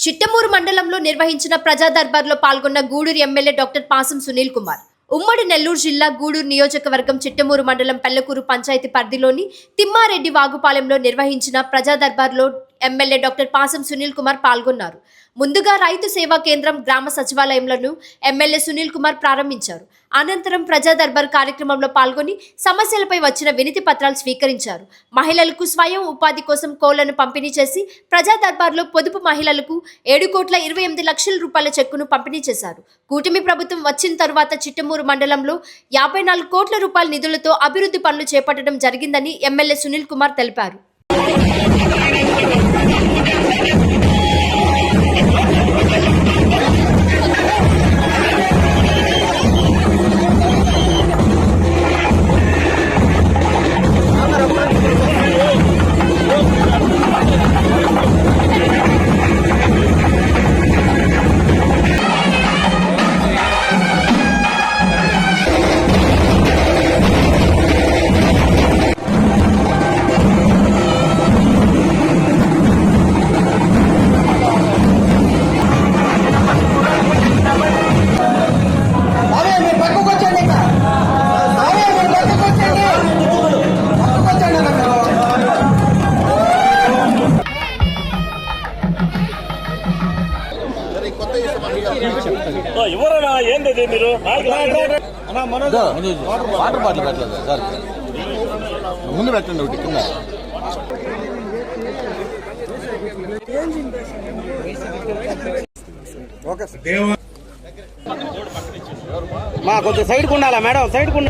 చిట్టమూరు మండలంలో నిర్వహించిన ప్రజా దర్బార్లో పాల్గొన్న గూడూరు ఎమ్మెల్యే డాక్టర్ పాసం సునీల్ కుమార్. ఉమ్మడి నెల్లూరు జిల్లా గూడూరు నియోజకవర్గం చిట్టమూరు మండలం పెళ్లకూరు పంచాయతీ పరిధిలోని తిమ్మారెడ్డి వాగుపాలెంలో నిర్వహించిన ప్రజా దర్బార్లో ఎమ్మెల్యే డాక్టర్ పాసం సునీల్ కుమార్ పాల్గొన్నారు. ముందుగా రైతు సేవా కేంద్రం గ్రామ సచివాలయంలను ఎమ్మెల్యే సునీల్ కుమార్ ప్రారంభించారు. అనంతరం ప్రజా దర్బార్ కార్యక్రమంలో పాల్గొని సమస్యలపై వచ్చిన వినతి పత్రాలు స్వీకరించారు. మహిళలకు స్వయం ఉపాధి కోసం కోళ్లను పంపిణీ చేసి ప్రజా దర్బార్లో పొదుపు మహిళలకు 7,28,00,000 రూపాయల చెక్కును పంపిణీ చేశారు. కూటమి ప్రభుత్వం వచ్చిన తరువాత చిట్టమూరు మండలంలో 54 కోట్ల రూపాయల నిధులతో అభివృద్ధి పనులు చేపట్టడం జరిగిందని ఎమ్మెల్యే సునీల్ కుమార్ తెలిపారు. ఎవరన్నా ఏంది మీరు వాటర్ బాటిల్ పెట్టలేదు సార్, ముందు పెట్టండి ఒకటి కింద. మా కొంచెం సైడ్కి ఉండాలా మేడం, సైడ్కి ఉండ.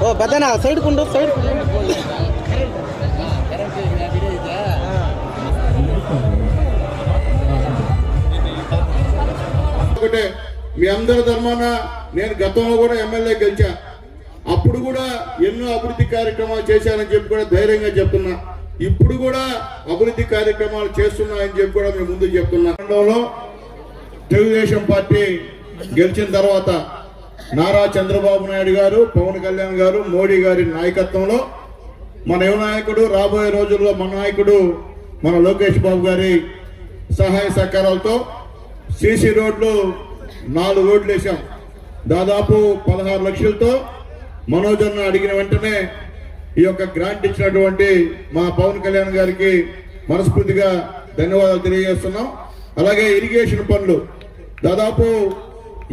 ఓ పెద్దనా సైడ్కి ఉండు, సైడ్. ఒకటే మీ అందరి ధర్మాన నేను గతంలో కూడా ఎమ్మెల్యే గెలిచా. అప్పుడు కూడా ఎన్నో అభివృద్ధి కార్యక్రమాలు చేశానని చెప్పి కూడా ధైర్యంగా చెప్తున్నా. ఇప్పుడు కూడా అభివృద్ధి కార్యక్రమాలు చేస్తున్నా అని చెప్పి కూడా మేము ముందు చెప్తున్నా. తెలుగుదేశం పార్టీ గెలిచిన తర్వాత నారా చంద్రబాబు నాయుడు గారు, పవన్ కళ్యాణ్ గారు, మోడీ గారి నాయకత్వంలో మన యువ నాయకుడు, రాబోయే రోజుల్లో మన నాయకుడు మన లోకేష్ బాబు గారి సహాయ సహకారాలతో సీసీ రోడ్లు 4 రోడ్లు వేసాం. దాదాపు 16 లక్షలతో మనోజ్ అన్న అడిగిన వెంటనే ఈ యొక్క గ్రాంట్ ఇచ్చినటువంటి మా పవన్ కళ్యాణ్ గారికి మనస్ఫూర్తిగా ధన్యవాదాలు తెలియజేస్తున్నాం. అలాగే ఇరిగేషన్ పనులు దాదాపు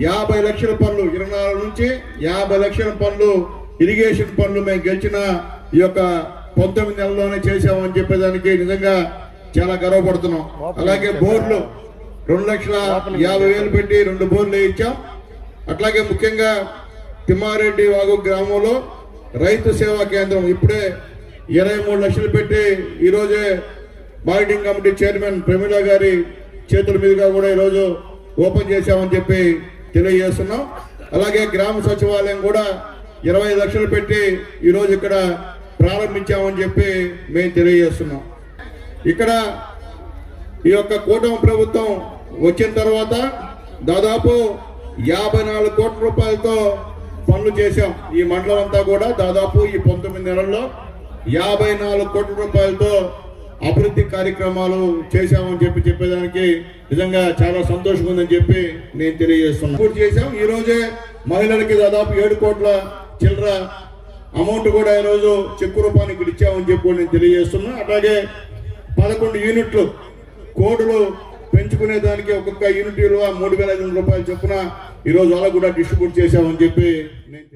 50 లక్షల పనులు, 24 నుంచి 50 లక్షల పనులు, ఇరిగేషన్ పనులు మేము గెలిచిన ఈ యొక్క 19 నెలల్లోనే చేసామని చెప్పేదానికి నిజంగా చాలా గర్వపడుతున్నాం. అలాగే బోర్లు 2,50,000 పెట్టి 2 బోర్లు వేయించాం. అట్లాగే ముఖ్యంగా తిమ్మారెడ్డి వాగు గ్రామంలో రైతు సేవా కేంద్రం ఇప్పుడే 23 లక్షలు పెట్టి ఈరోజే మార్కెటింగ్ కమిటీ చైర్మన్ ప్రమీల గారి చేతుల మీదుగా కూడా ఈరోజు ఓపెన్ చేశామని చెప్పి తెలియజేస్తున్నాం. అలాగే గ్రామ సచివాలయం కూడా 20 లక్షలు పెట్టి ఈరోజు ఇక్కడ ప్రారంభించామని చెప్పి మేము తెలియజేస్తున్నాం. ఇక్కడ ఈ యొక్క కూటమి ప్రభుత్వం వచ్చిన తర్వాత దాదాపు 54 కోట్ల రూపాయలతో పనులు చేశాం. ఈ మండలం అంతా కూడా దాదాపు ఈ 19 నెలల్లో 54 కోట్ల రూపాయలతో అభివృద్ధి కార్యక్రమాలు చేశామని చెప్పి చెప్పేదానికి నిజంగా చాలా సంతోషంగా ఉందని చెప్పి నేను తెలియజేస్తున్నాను. పూర్తి చేశాం. ఈ రోజే మహిళలకి దాదాపు 7 కోట్ల చిల్లర అమౌంట్ కూడా ఈరోజు చెక్కు రూపానికి ఇచ్చామని చెప్పి నేను తెలియజేస్తున్నా. అలాగే 11 యూనిట్లు కోడులు పెంచుకునే దానికి ఒక్కొక్క యూనిట్ విలువ 3,500 రూపాయలు చొప్పున ఈరోజు అలా కూడా డిస్ట్రిబ్యూట్ చేశామని చెప్పి నేను